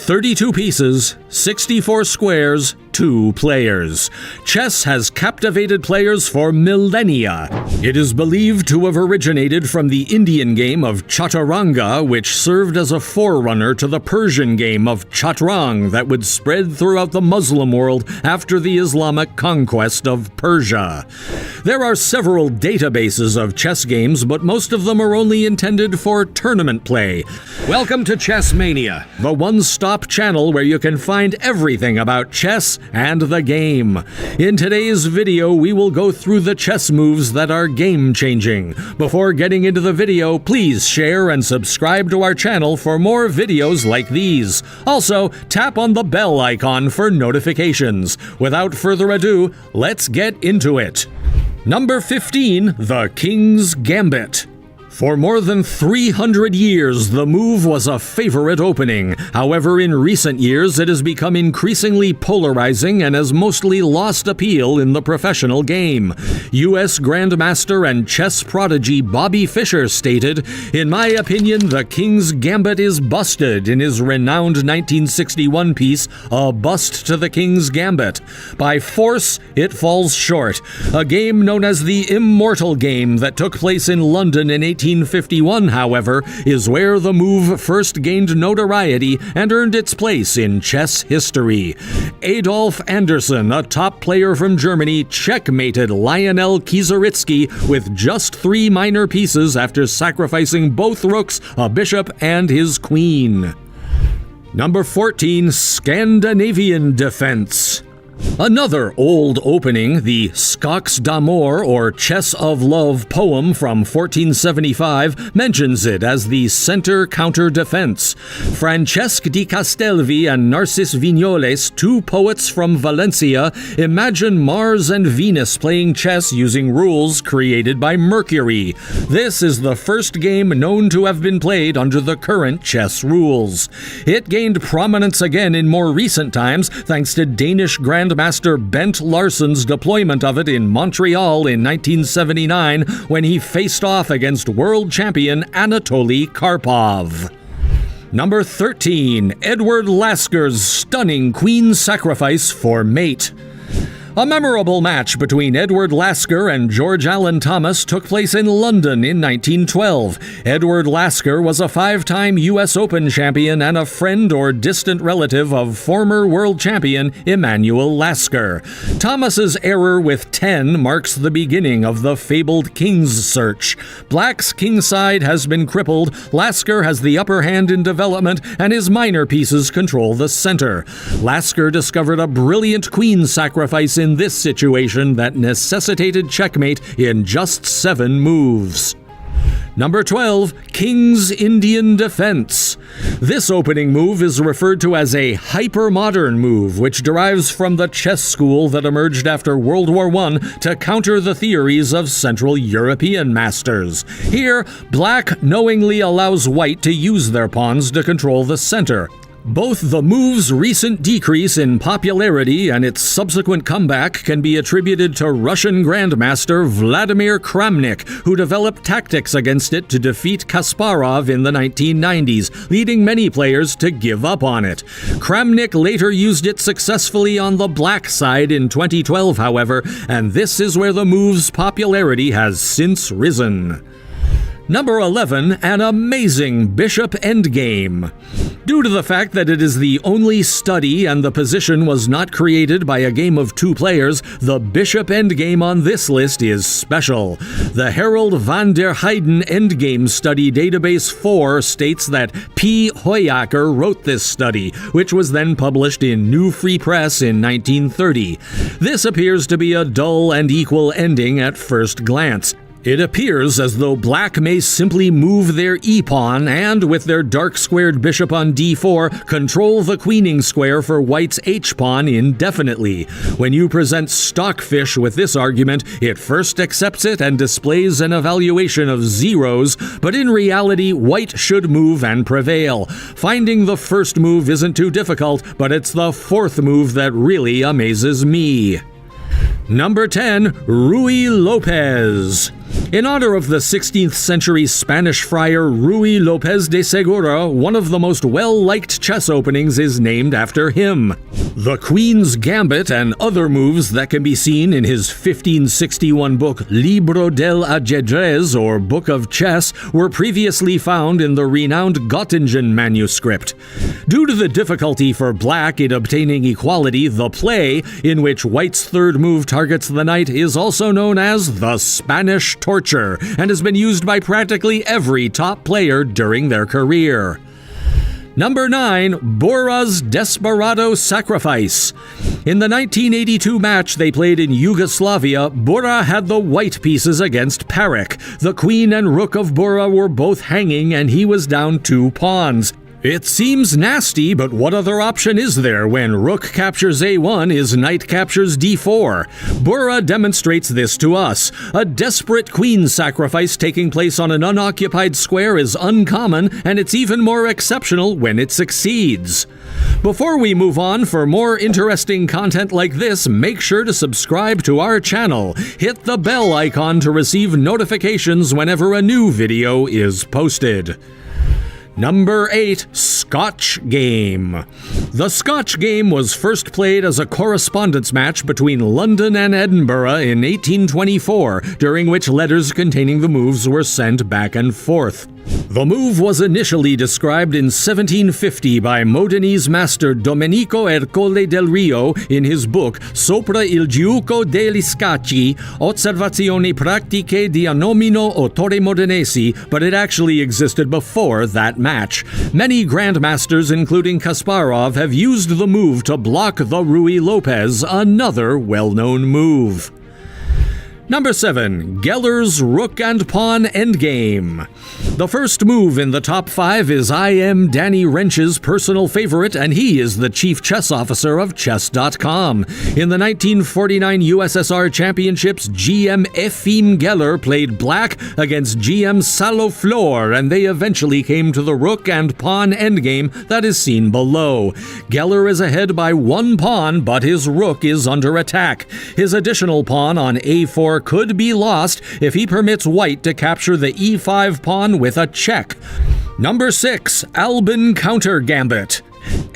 32 pieces, 64 squares, 2 players. Chess has captivated players for millennia. It is believed to have originated from the Indian game of chaturanga, which served as a forerunner to the Persian game of chaturang that would spread throughout the Muslim world after the Islamic conquest of Persia. There are several databases of chess games, but most of them are only intended for tournament play. Welcome to Chess Mania, the one-stop channel where you can find everything about chess and the game. In today's video, we will go through the chess moves that are game-changing. Before getting into the video, please share and subscribe to our channel for more videos like these. Also, tap on the bell icon for notifications. Without further ado, let's get into it. Number 15, the King's Gambit. For more than 300 years, the move was a favorite opening. However, in recent years, it has become increasingly polarizing and has mostly lost appeal in the professional game. U.S. Grandmaster and chess prodigy Bobby Fischer stated, "In my opinion, the King's Gambit is busted," in his renowned 1961 piece, A Bust to the King's Gambit. By force, it falls short. A game known as the Immortal Game that took place in London in 1851, however, is where the move first gained notoriety and earned its place in chess history. Adolf Anderssen, a top player from Germany, checkmated Lionel Kieseritzky with just 3 minor pieces after sacrificing both rooks, a bishop, and his queen. Number 14, Scandinavian Defense. Another old opening, the Skaks d'Amour, or Chess of Love poem from 1475, mentions it as the center counter-defense. Francesc di Castelvi and Narcís Vinyoles, 2 poets from Valencia, imagine Mars and Venus playing chess using rules created by Mercury. This is the first game known to have been played under the current chess rules. It gained prominence again in more recent times thanks to Danish Grandmaster Bent Larsen's deployment of it in Montreal in 1979 when he faced off against world champion Anatoly Karpov. Number 13, Edward Lasker's stunning queen sacrifice for mate. A memorable match between Edward Lasker and George Allen Thomas took place in London in 1912. Edward Lasker was a 5-time U.S. Open champion and a friend or distant relative of former world champion Emanuel Lasker. Thomas's error with 10 marks the beginning of the fabled King's Search. Black's kingside has been crippled, Lasker has the upper hand in development, and his minor pieces control the center. Lasker discovered a brilliant queen sacrifice in this situation that necessitated checkmate in just 7 moves. Number 12, King's Indian Defense. This opening move is referred to as a hyper-modern move, which derives from the chess school that emerged after World War I to counter the theories of Central European masters. Here, Black knowingly allows White to use their pawns to control the center. Both the move's recent decrease in popularity and its subsequent comeback can be attributed to Russian Grandmaster Vladimir Kramnik, who developed tactics against it to defeat Kasparov in the 1990s, leading many players to give up on it. Kramnik later used it successfully on the black side in 2012, however, and this is where the move's popularity has since risen. Number 11, an amazing bishop endgame. Due to the fact that it is the only study and the position was not created by a game of 2 players, the bishop endgame on this list is special. The Harold van der Heyden Endgame Study Database 4 states that P. Hoyaker wrote this study, which was then published in New Free Press in 1930. This appears to be a dull and equal ending at first glance. It appears as though Black may simply move their e-pawn and, with their dark-squared bishop on d4, control the queening square for White's h-pawn indefinitely. When you present Stockfish with this argument, it first accepts it and displays an evaluation of 0s, but in reality, White should move and prevail. Finding the first move isn't too difficult, but it's the 4th move that really amazes me. Number 10. Ruy Lopez. In honor of the 16th century Spanish friar Ruy Lopez de Segura, one of the most well-liked chess openings is named after him. The Queen's Gambit and other moves that can be seen in his 1561 book Libro del Ajedrez, or Book of Chess, were previously found in the renowned Göttingen manuscript. Due to the difficulty for black in obtaining equality, the play, in which white's third move targets the knight, is also known as the Spanish torture, and has been used by practically every top player during their career. Number 9. Bora's Desperado Sacrifice. In the 1982 match they played in Yugoslavia, Bora had the white pieces against Parik. The queen and rook of Bora were both hanging, and he was down 2 pawns. It seems nasty, but what other option is there when rook captures a1 is knight captures d4? Bora demonstrates this to us. A desperate queen sacrifice taking place on an unoccupied square is uncommon, and it's even more exceptional when it succeeds. Before we move on, for more interesting content like this, make sure to subscribe to our channel. Hit the bell icon to receive notifications whenever a new video is posted. Number 8. Scotch Game. The Scotch Game was first played as a correspondence match between London and Edinburgh in 1824, during which letters containing the moves were sent back and forth. The move was initially described in 1750 by Modenese master Domenico Ercole del Rio in his book Sopra il giuoco degli scacchi, Osservazioni pratiche di nomino autore modenesi, but it actually existed before that match. Many grandmasters, including Kasparov, have used the move to block the Ruy Lopez, another well-known move. Number 7. Geller's Rook and Pawn Endgame. The first move in the top 5 is I am Danny Wrench's personal favorite, and he is the chief chess officer of Chess.com. In the 1949 USSR Championships, GM Efim Geller played black against GM Salo Flor, and they eventually came to the Rook and Pawn Endgame that is seen below. Geller is ahead by 1 pawn, but his rook is under attack. His additional pawn on a4 could be lost if he permits white to capture the e5 pawn with a check. Number 6. Albin Counter Gambit.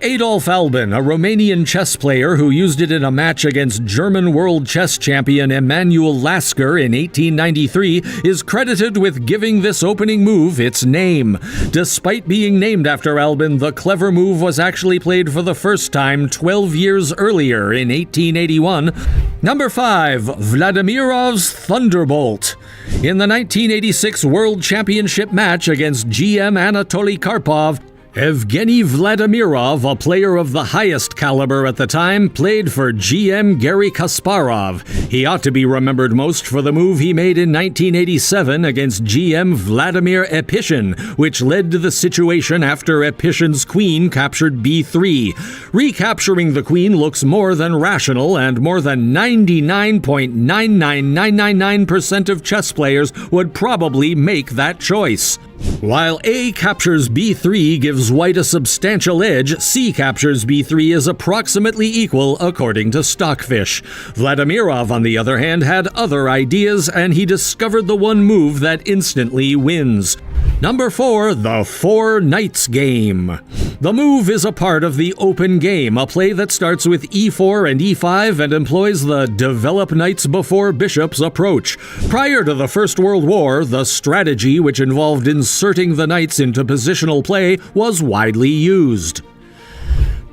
Adolf Albin, a Romanian chess player who used it in a match against German world chess champion Emanuel Lasker in 1893, is credited with giving this opening move its name. Despite being named after Albin, the clever move was actually played for the first time 12 years earlier in 1881. Number 5. Vladimirov's Thunderbolt. In the 1986 World Championship match against GM Anatoly Karpov, Evgeny Vladimirov, a player of the highest caliber at the time, played for GM Garry Kasparov. He ought to be remembered most for the move he made in 1987 against GM Vladimir Epishin, which led to the situation after Epishin's queen captured b3. Recapturing the queen looks more than rational, and more than 99.99999% of chess players would probably make that choice. While A captures b3 gives white a substantial edge, C captures b3 is approximately equal according to Stockfish. Vladimirov, on the other hand, had other ideas, and he discovered the one move that instantly wins. Number 4. The Four Knights Game. The move is a part of the open game, a play that starts with e4 and e5 and employs the develop knights before bishops approach. Prior to the First World War, the strategy, which involved inserting the knights into positional play, was widely used.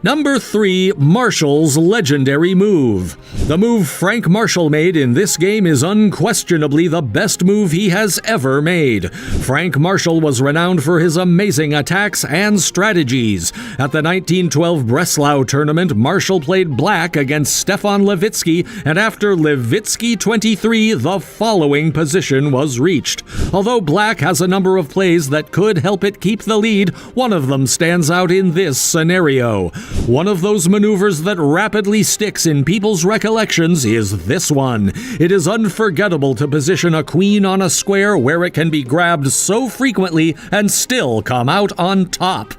Number 3. Marshall's legendary move. The move Frank Marshall made in this game is unquestionably the best move he has ever made. Frank Marshall was renowned for his amazing attacks and strategies. At the 1912 Breslau tournament, Marshall played black against Stefan Levitsky, and after Levitsky 23, the following position was reached. Although black has a number of plays that could help it keep the lead, one of them stands out in this scenario. One of those maneuvers that rapidly sticks in people's recollections is this one. It is unforgettable to position a queen on a square where it can be grabbed so frequently and still come out on top.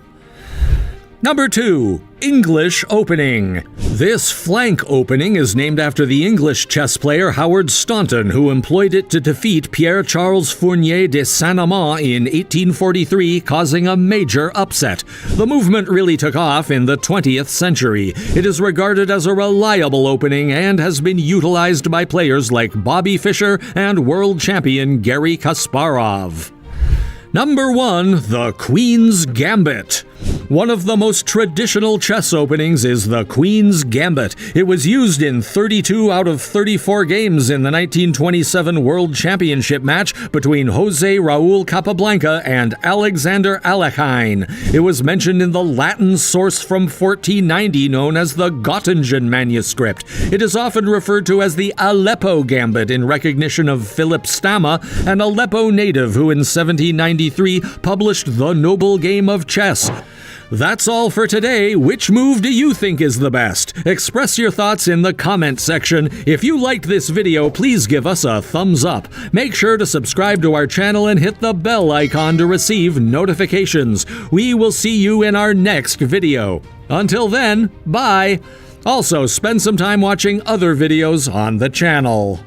Number 2. English opening. This flank opening is named after the English chess player Howard Staunton, who employed it to defeat Pierre-Charles Fournier de Saint-Amand in 1843, causing a major upset. The movement really took off in the 20th century. It is regarded as a reliable opening and has been utilized by players like Bobby Fischer and world champion Garry Kasparov. Number 1. The Queen's Gambit. One of the most traditional chess openings is the Queen's Gambit. It was used in 32 out of 34 games in the 1927 World Championship match between José Raul Capablanca and Alexander Alekhine. It was mentioned in the Latin source from 1490 known as the Göttingen manuscript. It is often referred to as the Aleppo Gambit in recognition of Philip Stamma, an Aleppo native who in 1793 published The Noble Game of Chess. That's all for today. Which move do you think is the best? Express your thoughts in the comment section. If you liked this video, please give us a thumbs up. Make sure to subscribe to our channel and hit the bell icon to receive notifications. We will see you in our next video. Until then, bye! Also, spend some time watching other videos on the channel.